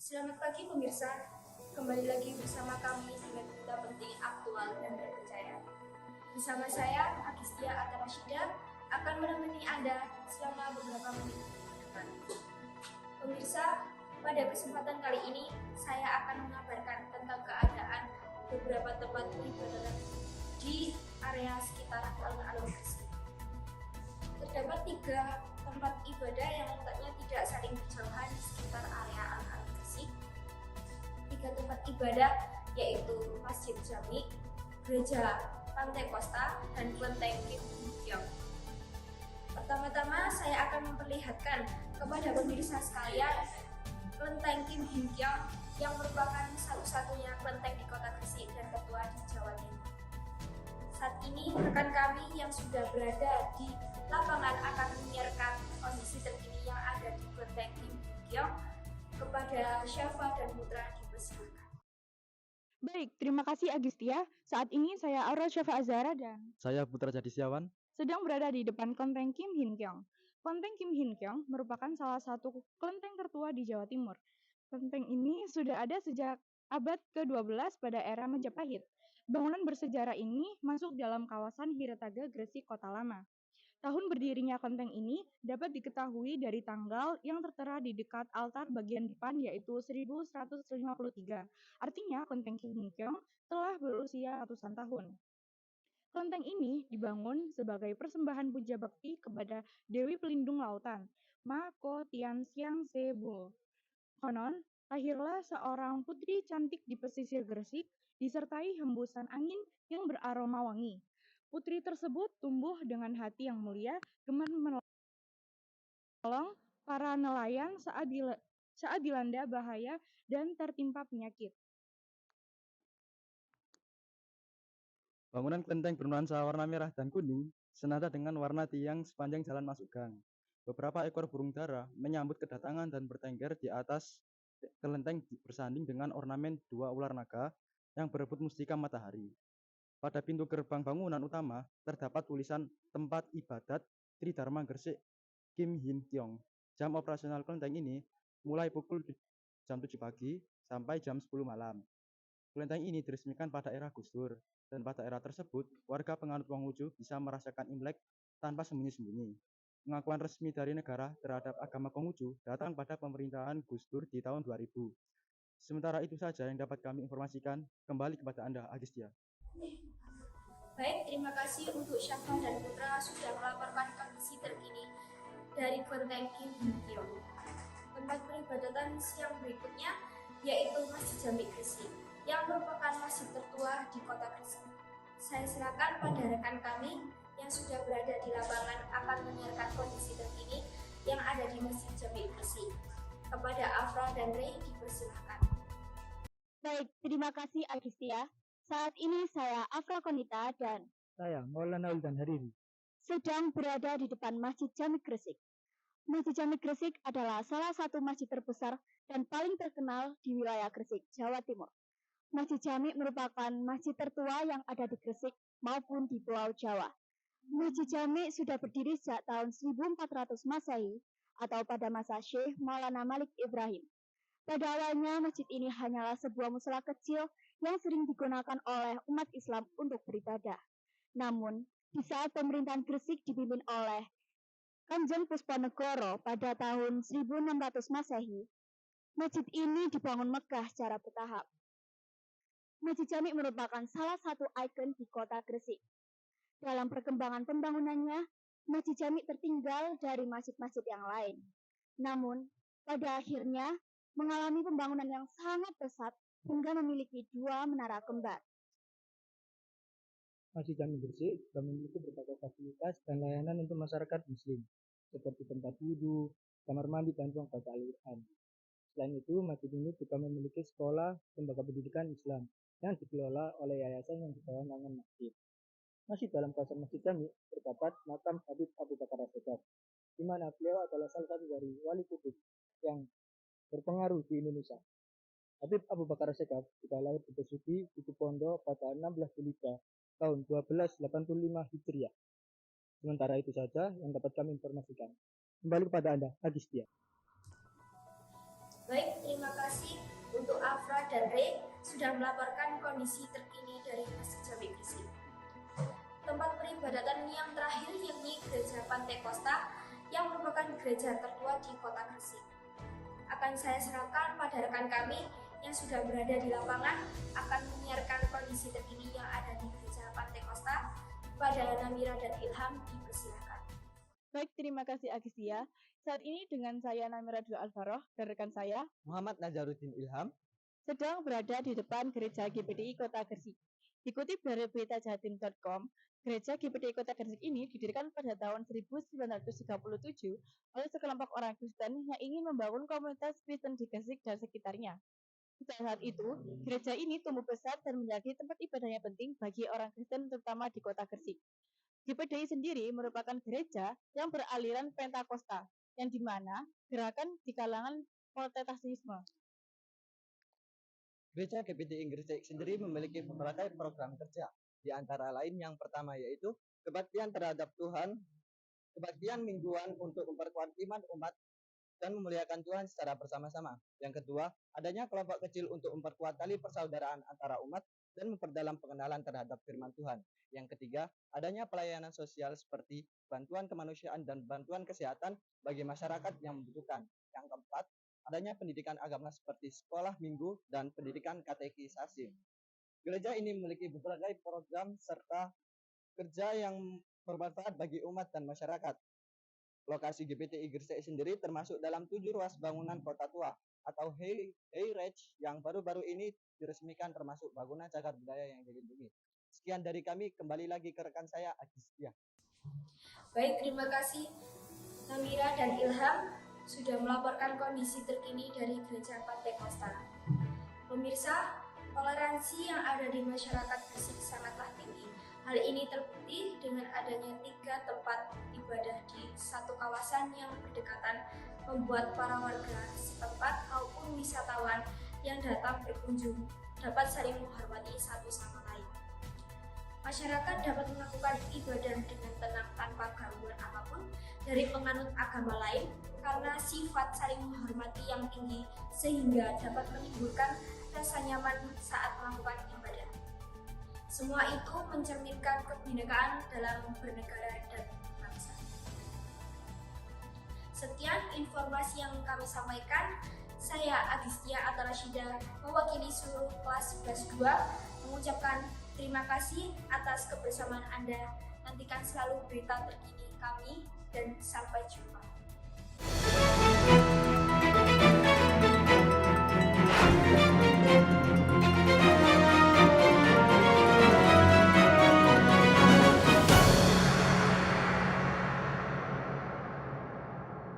Selamat pagi pemirsa, kembali lagi bersama kami dengan berita penting aktual dan terpercaya. Bersama saya, Agistia Atarashida, akan menemani Anda selama beberapa menit ke depan. Pemirsa, pada kesempatan kali ini, saya akan mengabarkan tentang keadaan beberapa tempat ibadah di area sekitar alun-alun Gresik. Terdapat 3 tempat ibadah yang letaknya tidak saling berjauhan di sekitar area alun-alun Gresik. 3 tempat ibadah yaitu Masjid Jami, Gereja Pantai Kosta, dan Kelenteng Kim Hin Keong. Pertama-tama saya akan memperlihatkan kepada pemirsa sekalian Kelenteng Kim Hin Keong yang merupakan satu-satunya kelenteng di kota Gresik dan tertua di Jawa Timur. Saat ini rekan kami yang sudah berada di lapangan akan menyiarkan kondisi terkini yang ada di Kelenteng Kim Hin Keong. Kepada Syafa dan Putra dipersilakan. Baik, terima kasih Agistia. Saat ini saya Aura Syafa Azhara dan Saya Putra Jadisyawan. sedang berada di depan Kelenteng Kim Hin Keong. Kelenteng Kim Hin Keong merupakan salah satu kelenteng tertua di Jawa Timur. Kelenteng ini sudah ada sejak abad ke-12 pada era Majapahit. Bangunan bersejarah ini masuk dalam kawasan Hirataga Gresik Kota Lama. Tahun berdirinya kelenteng ini dapat diketahui dari tanggal yang tertera di dekat altar bagian depan yaitu 1153. Artinya kelenteng Kim Hin Keong telah berusia ratusan tahun. Kelenteng ini dibangun sebagai persembahan puja bakti kepada Dewi Pelindung Lautan, Ma Ko Tian Siang Se Bu. Konon, lahirlah seorang putri cantik di pesisir Gresik disertai hembusan angin yang beraroma wangi. Putri tersebut tumbuh dengan hati yang mulia, gemar menolong para nelayan saat dilanda bahaya dan tertimpa penyakit. Bangunan kelenteng bernuansa warna merah dan kuning senada dengan warna tiang sepanjang jalan masuk gang. Beberapa ekor burung dara menyambut kedatangan dan bertengger di atas kelenteng bersanding dengan ornamen 2 ular naga yang berebut mustika matahari. Pada pintu gerbang bangunan utama terdapat tulisan tempat ibadat Tridharma Gresik Kim Hin Keong. Jam operasional kelenteng ini mulai pukul jam 7 pagi sampai jam 10 malam. Kelenteng ini diresmikan pada era Gus Dur, dan pada era tersebut, warga penganut Konghucu bisa merasakan Imlek tanpa sembunyi-sembunyi. Pengakuan resmi dari negara terhadap agama Konghucu datang pada pemerintahan Gus Dur di tahun 2000. Sementara itu saja yang dapat kami informasikan. Kembali kepada Anda, Agistia. Baik, terima kasih untuk Syafa dan Putra sudah melaporkan kondisi terkini dari Kelenteng Kim Hin Keong. Tempat peribadatan yang berikutnya yaitu Masjid Jami Gresik yang merupakan masjid tertua di kota Gresik. Saya silakan pada rekan kami yang sudah berada di lapangan akan menyiarkan kondisi terkini yang ada di Masjid Jami Gresik. Kepada Afra dan Rey dipersilakan. Baik, terima kasih Agistia. Saat ini saya Afra Konita dan saya Maulana Uldan Hariri sedang berada di depan Masjid Jami Gresik. Masjid Jami Gresik adalah salah satu masjid terbesar dan paling terkenal di wilayah Gresik, Jawa Timur. Masjid Jami merupakan masjid tertua yang ada di Gresik maupun di Pulau Jawa. Masjid Jami sudah berdiri sejak tahun 1400 Masehi atau pada masa Syekh Maulana Malik Ibrahim. Pada awalnya masjid ini hanyalah sebuah musala kecil yang sering digunakan oleh umat Islam untuk beribadah. Namun, di saat pemerintahan Gresik dipimpin oleh Kanjeng Puspanegoro pada tahun 1600 Masehi, masjid ini dibangun megah secara bertahap. Masjid Jami merupakan salah satu ikon di kota Gresik. Dalam perkembangan pembangunannya, Masjid Jami tertinggal dari masjid-masjid yang lain. Namun, pada akhirnya mengalami pembangunan yang sangat pesat hingga memiliki 2 menara kembar. Masjid Jami Gresik juga memiliki berbagai fasilitas dan layanan untuk masyarakat muslim, seperti tempat wudhu, kamar mandi, dan ruang baca Al-Quran. Selain itu, masjid ini juga memiliki sekolah lembaga pendidikan Islam yang dikelola oleh yayasan yang di bawah naungan masjid. Masih dalam kawasan Masjid Jami terdapat makam Habib Abu Bakar As-Siddiq, di mana beliau adalah salah satu dari wali kutub yang berpengaruh di Indonesia. Habib Abu Bakar As-Siddiq juga lahir di Besuki, Situbondo pada 16 Dzulhijjah tahun 1285 Hijriah. Sementara itu saja yang dapat kami informasikan. Kembali kepada Anda, Agistia. Baik, terima kasih untuk Afra dan Ray sudah melaporkan kondisi terkini dari Masjid Jami Gresik. Tempat peribadatan yang terakhir yakni Gereja Pantai Kosta yang merupakan gereja tertua di kota Gresik. Akan saya serahkan pada rekan kami yang sudah berada di lapangan akan menyiarkan kondisi terkini yang ada di Gereja Pantai Kosta. Kepada Namira dan Ilham dipersilakan. Baik, terima kasih Agistia. Saat ini dengan saya Namira Dwi Alfaroh dan rekan saya Muhammad Nazaruddin Ilham sedang berada di depan Gereja GPDI Kota Gresik. Dikutip dari beritajatim.com, Gereja GPDI Kota Gresik ini didirikan pada tahun 1937 oleh sekelompok orang Kristen yang ingin membangun komunitas Kristen di Gresik dan sekitarnya. Sejak saat itu, gereja ini tumbuh besar dan menjadi tempat ibadah yang penting bagi orang Kristen terutama di kota Gresik. GPDI sendiri merupakan gereja yang beraliran Pentakosta, yang dimana gerakan di kalangan Protestantisme. Gereja GPDI Gresik sendiri memiliki berbagai program kerja, di antara lain yang pertama yaitu kebaktian terhadap Tuhan, kebaktian mingguan untuk memperkuat iman umat dan memuliakan Tuhan secara bersama-sama. Yang kedua, adanya kelompok kecil untuk memperkuat tali persaudaraan antara umat dan memperdalam pengenalan terhadap firman Tuhan. Yang ketiga, adanya pelayanan sosial seperti bantuan kemanusiaan dan bantuan kesehatan bagi masyarakat yang membutuhkan. Yang keempat, adanya pendidikan agama seperti sekolah minggu dan pendidikan katekisasi. Gereja ini memiliki berbagai program serta kerja yang bermanfaat bagi umat dan masyarakat. Lokasi GPDI Gresik sendiri termasuk dalam 7 ruas bangunan kota tua atau heritage yang baru-baru ini diresmikan, termasuk bangunan cagar budaya yang dilindungi. Sekian dari kami, kembali lagi ke rekan saya Agistia. Baik, terima kasih Namira dan Ilham sudah melaporkan kondisi terkini dari Gereja Pantai Kosta. Pemirsa, toleransi yang ada di masyarakat Gresik sangatlah tinggi. Hal ini terbukti dengan adanya 3 tempat ibadah di satu kawasan yang berdekatan, membuat para warga setempat maupun wisatawan yang datang berkunjung dapat saling menghormati satu sama lain. Masyarakat dapat melakukan ibadah dengan tenang tanpa gangguan apapun dari penganut agama lain karena sifat saling menghormati yang tinggi sehingga dapat menimbulkan rasa nyaman saat melakukan ibadah. Semua itu mencerminkan kebinekaan dalam bernegara dan bangsa. Sekian informasi yang kami sampaikan. Saya Agistia Atarashida mewakili seluruh kelas 11-2 mengucapkan terima kasih atas kebersamaan Anda. Nantikan selalu berita terkini kami dan sampai jumpa.